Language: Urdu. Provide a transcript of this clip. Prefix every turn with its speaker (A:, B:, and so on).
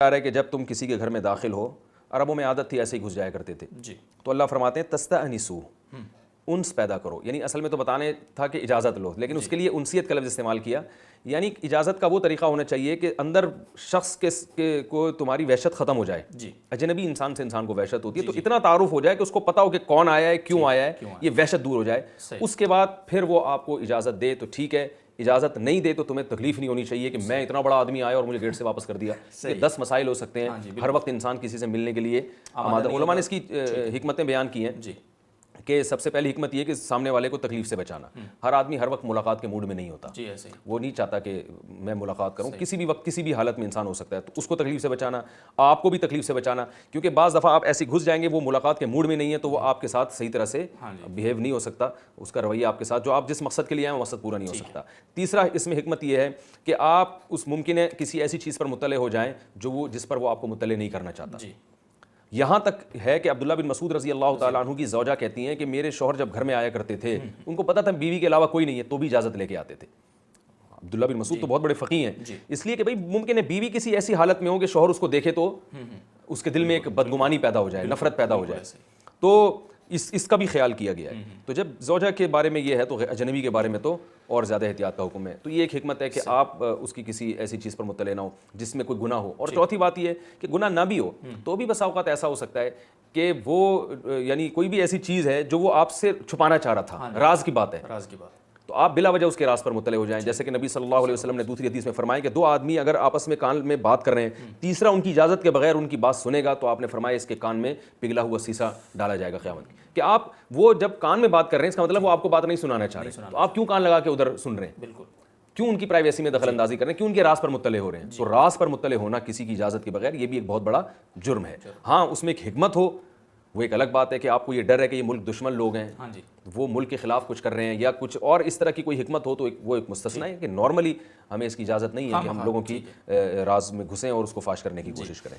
A: آ رہا ہے کہ جب تم کسی کے گھر میں داخل ہو، عربوں میں عادت تھی ایسے ہی گھس جایا کرتے تھے
B: جی
A: تو اللہ فرماتے ہیں تستأنسو، انس پیدا کرو، یعنی اصل میں تو بتانے تھا کہ اجازت لو، لیکن اس کے لیے انسیت کا لفظ استعمال کیا، یعنی اجازت کا وہ طریقہ ہونا چاہیے کہ اندر شخص کو تمہاری وحشت ختم ہو جائے.
B: جی
A: اجنبی انسان سے انسان کو وحشت ہوتی ہے تو اتنا تعارف ہو جائے کہ اس کو پتا ہو کہ کون آیا ہے، کیوں آیا ہے، یہ وحشت دور ہو جائے. اس کے بعد پھر وہ آپ کو اجازت دے تو ٹھیک ہے، اجازت نہیں دے تو تمہیں تکلیف نہیں ہونی چاہیے کہ میں اتنا بڑا آدمی آیا اور مجھے گیٹ سے واپس کر دیا. یہ 10 مسائل ہو سکتے ہیں، ہر وقت انسان کسی سے ملنے کے لیے آمادہ. علماء نے اس کی حکمتیں بیان کی ہیں کہ سب سے پہلی حکمت یہ کہ سامنے والے کو تکلیف سے بچانا. ہر آدمی ہر وقت ملاقات کے موڈ میں نہیں ہوتا، وہ نہیں چاہتا کہ میں ملاقات کروں. کسی بھی وقت کسی بھی حالت میں انسان ہو سکتا ہے، تو اس کو تکلیف سے بچانا، آپ کو بھی تکلیف سے بچانا، کیونکہ بعض دفعہ آپ ایسے گھس جائیں گے وہ ملاقات کے موڈ میں نہیں ہے تو وہ آپ کے ساتھ صحیح طرح سے بیہیو نہیں ہو سکتا، اس کا رویہ آپ کے ساتھ جو آپ جس مقصد کے لیے آئے وہ مقصد پورا نہیں ہو سکتا. تیسرا اس میں حکمت یہ ہے کہ آپ اس ممکن ہے کسی ایسی چیز پر مطلع ہو جائیں جس پر وہ آپ کو مطلع نہیں کرنا چاہتا. یہاں تک ہے کہ عبداللہ بن مسعود رضی اللہ تعالیٰ عنہ کی زوجہ کہتی ہیں کہ میرے شوہر جب گھر میں آیا کرتے تھے ان کو پتا تھا بیوی کے علاوہ کوئی نہیں ہے تو بھی اجازت لے کے آتے تھے. عبداللہ بن مسعود تو بہت بڑے فقیہ ہیں، اس لیے کہ بھائی ممکن ہے بیوی کسی ایسی حالت میں ہو کہ شوہر اس کو دیکھے تو اس کے دل میں ایک بدگمانی پیدا ہو جائے، نفرت پیدا ہو جائے، تو اس کا بھی خیال کیا گیا ہے. تو جب زوجہ کے بارے میں یہ ہے تو اجنبی کے بارے میں تو اور زیادہ احتیاط کا حکم ہے. تو یہ ایک حکمت ہے کہ آپ اس کی کسی ایسی چیز پر مطلع نہ ہو جس میں کوئی گناہ ہو. اور چوتھی بات یہ ہے کہ گناہ نہ بھی ہو تو بھی بسا اوقات ایسا ہو سکتا ہے کہ وہ یعنی کوئی بھی ایسی چیز ہے جو وہ آپ سے چھپانا چاہ رہا تھا، راز کی بات ہے، تو آپ بلا وجہ اس کے راز پر مطلع ہو جائیں. جیسے کہ نبی صلی اللہ علیہ وسلم نے دوسری حدیث میں فرمایا کہ 2 آدمی اگر آپس میں کان میں بات کر رہے ہیں، تیسرا ان کی اجازت کے بغیر ان کی بات سنے گا تو آپ نے فرمایا اس کے کان میں پگھلا ہوا سیسا ڈالا جائے گا قیامت کی. کہ آپ وہ جب کان میں بات کر رہے ہیں اس کا مطلب وہ آپ کو بات نہیں سنانا چاہ رہے، تو آپ کیوں کان لگا کے ادھر سن رہے ہیں؟ بالکل، کیوں ان کی پرائیویسی میں دخل اندازی کر رہے ہیں، کیوں ان کے راز پر مطلع ہو رہے ہیں؟ تو راز پر مطلع ہونا کسی کی اجازت کے بغیر یہ بھی ایک بہت بڑا جرم ہے. ہاں اس میں ایک حکمت ہو وہ ایک الگ بات ہے کہ آپ کو یہ ڈر ہے کہ یہ ملک دشمن لوگ ہیں، وہ ملک کے خلاف کچھ کر رہے ہیں یا کچھ اور اس طرح کی کوئی حکمت ہو تو وہ ایک مستثنی ہے کہ نارملی ہمیں اس کی اجازت نہیں ہے کہ ہم لوگوں کی راز میں گھسیں اور اس کو فاش کرنے کی کوشش کریں.